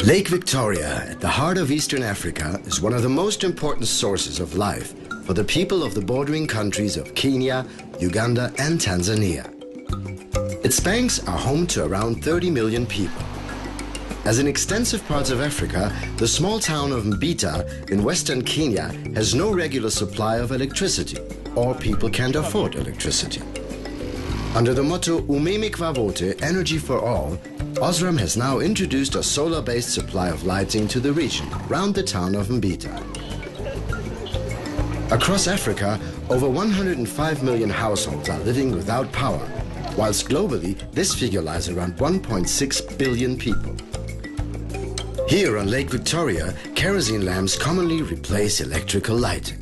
Lake Victoria, at the heart of Eastern Africa, is one of the most important sources of life for the people of the bordering countries of Kenya, Uganda and Tanzania. Its banks are home to around 30 million people. As in extensive parts of Africa, the small town of Mbita in western Kenya has no regular supply of electricity, or people can't afford electricity. Under the motto Umeme Kwa Wote Energy for All, Ostrom has now introduced a solar-based supply of lighting to the region around the town of Mbita. Across Africa, over 105 million households are living without power, whilst globally this figure lies around 1.6 billion people. Here on Lake Victoria, kerosene lamps commonly replace electrical lighting.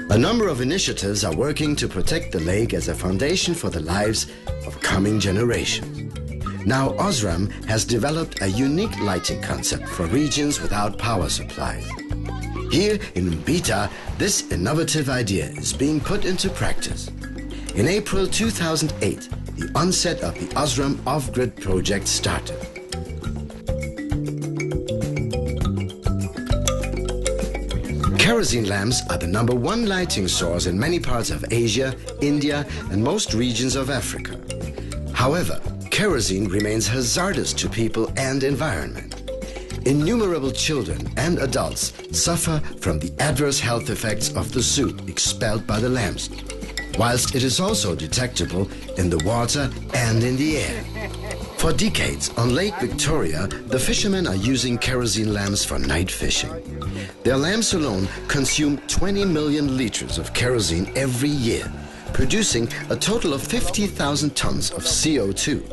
A number of initiatives are working to protect the lake as a foundation for the lives of coming generations. Now Ostrom has developed a unique lighting concept for regions without power supplies. Here in Mbita, this innovative idea is being put into practice. In April 2008, the onset of the Ostrom off-grid project started. Kerosene lamps are the #1 lighting source in many parts of Asia, India and most regions of Africa. However, kerosene remains hazardous to people and environment. Innumerable children and adults suffer from the adverse health effects of the soot expelled by the lamps, whilst it is also detectable in the water and in the air. For decades on Lake Victoria, the fishermen are using kerosene lamps for night fishing. Their lamps alone consume 20 million liters of kerosene every year, producing a total of 50,000 tons of CO2,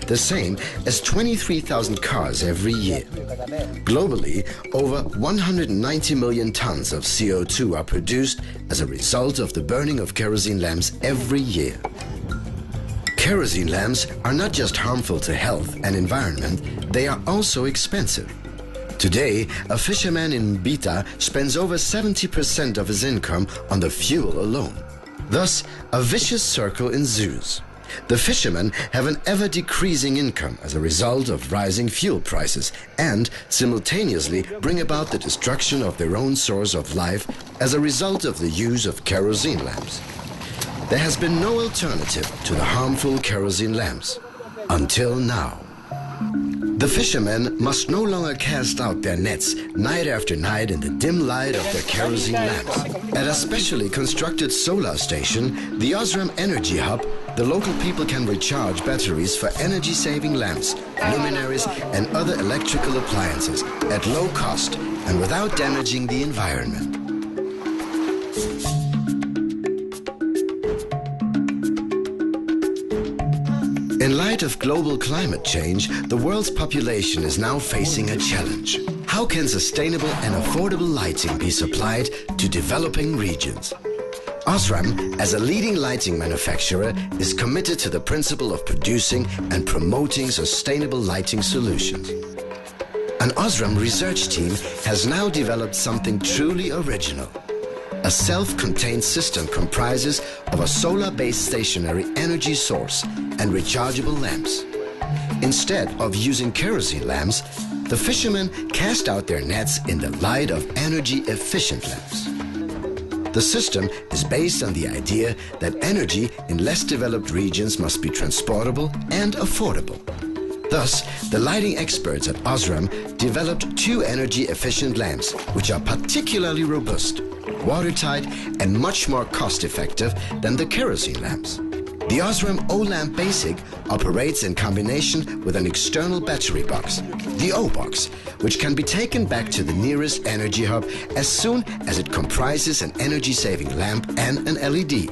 the same as 23,000 cars every year. Globally, over 190 million tons of CO2 are produced as a result of the burning of kerosene lamps every year. Kerosene lamps are not just harmful to health and environment, they are also expensive. Today, a fisherman in Mbita spends over 70% of his income on the fuel alone. Thus, a vicious circle ensues. The fishermen have an ever-decreasing income as a result of rising fuel prices and simultaneously bring about the destruction of their own source of life as a result of the use of kerosene lamps. There has been no alternative to the harmful kerosene lamps until now. The fishermen must no longer cast out their nets night after night in the dim light of their kerosene lamps. At a specially constructed solar station, the Ostrom Energy Hub, the local people can recharge batteries for energy-saving lamps, luminaries and other electrical appliances at low cost and without damaging the environment. In light of global climate change, the world's population is now facing a challenge. How can sustainable and affordable lighting be supplied to developing regions? Ostrom, as a leading lighting manufacturer, is committed to the principle of producing and promoting sustainable lighting solutions. An Ostrom research team has now developed something truly original. A self-contained system comprises of a solar-based stationary energy source and rechargeable lamps. Instead of using kerosene lamps, the fishermen cast out their nets in the light of energy-efficient lamps. The system is based on the idea that energy in less developed regions must be transportable and affordable. Thus, the lighting experts at Ostrom developed 2 energy-efficient lamps, which are particularly robust, watertight and much more cost-effective than the kerosene lamps. The Ostrom O-Lamp Basic operates in combination with an external battery box, the O-Box, which can be taken back to the nearest energy hub as soon as it comprises an energy-saving lamp and an LED.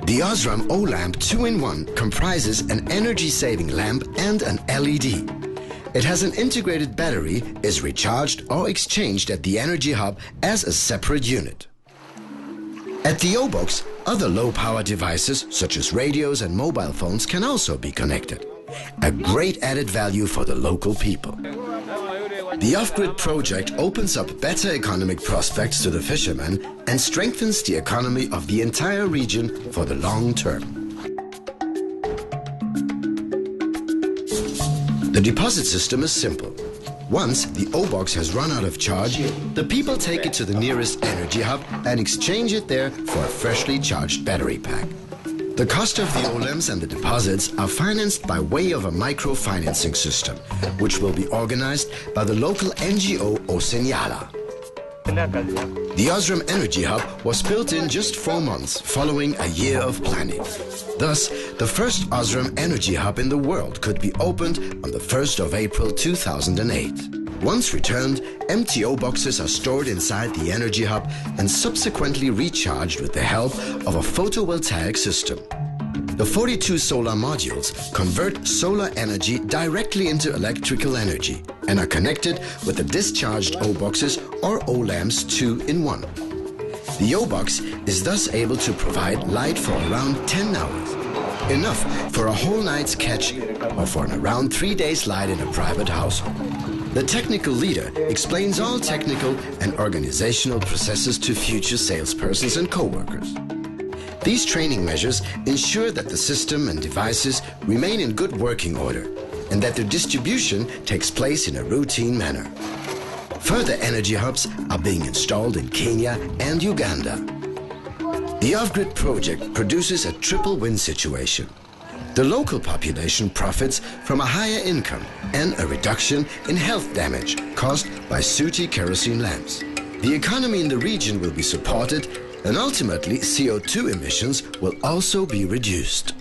The Ostrom O-Lamp 2-in-1 comprises an energy-saving lamp and an LED. It has an integrated battery, is recharged or exchanged at the energy hub as a separate unit. At the O-Box, other low-power devices such as radios and mobile phones can also be connected. A great added value for the local people. The off-grid project opens up better economic prospects to the fishermen and strengthens the economy of the entire region for the long term. The deposit system is simple. Once the O-Box has run out of charge, the people take it to the nearest energy hub and exchange it there for a freshly charged battery pack. The cost of the O-Lamps and the deposits are financed by way of a microfinancing system, which will be organized by the local NGO Osenyala. The Ostrom Energy Hub was built in just 4 months following a year of planning. Thus, the first Ostrom Energy Hub in the world could be opened on the 1st of April 2008. Once returned, empty O-boxes are stored inside the Energy Hub and subsequently recharged with the help of a photovoltaic system. The 42 solar modules convert solar energy directly into electrical energy and are connected with the discharged O-boxes or O-lamps 2-in-1. The O-box is thus able to provide light for around 10 hours, enough for a whole night's catch or for an around 3 days light in a private household. The technical leader explains all technical and organizational processes to future salespersons and co-workers. These training measures ensure that the system and devices remain in good working order and that their distribution takes place in a routine manner. Further energy hubs are being installed in Kenya and Uganda. The off-grid project produces a triple win situation. The local population profits from a higher income and a reduction in health damage caused by sooty kerosene lamps. The economy in the region will be supported, and ultimately CO2 emissions will also be reduced.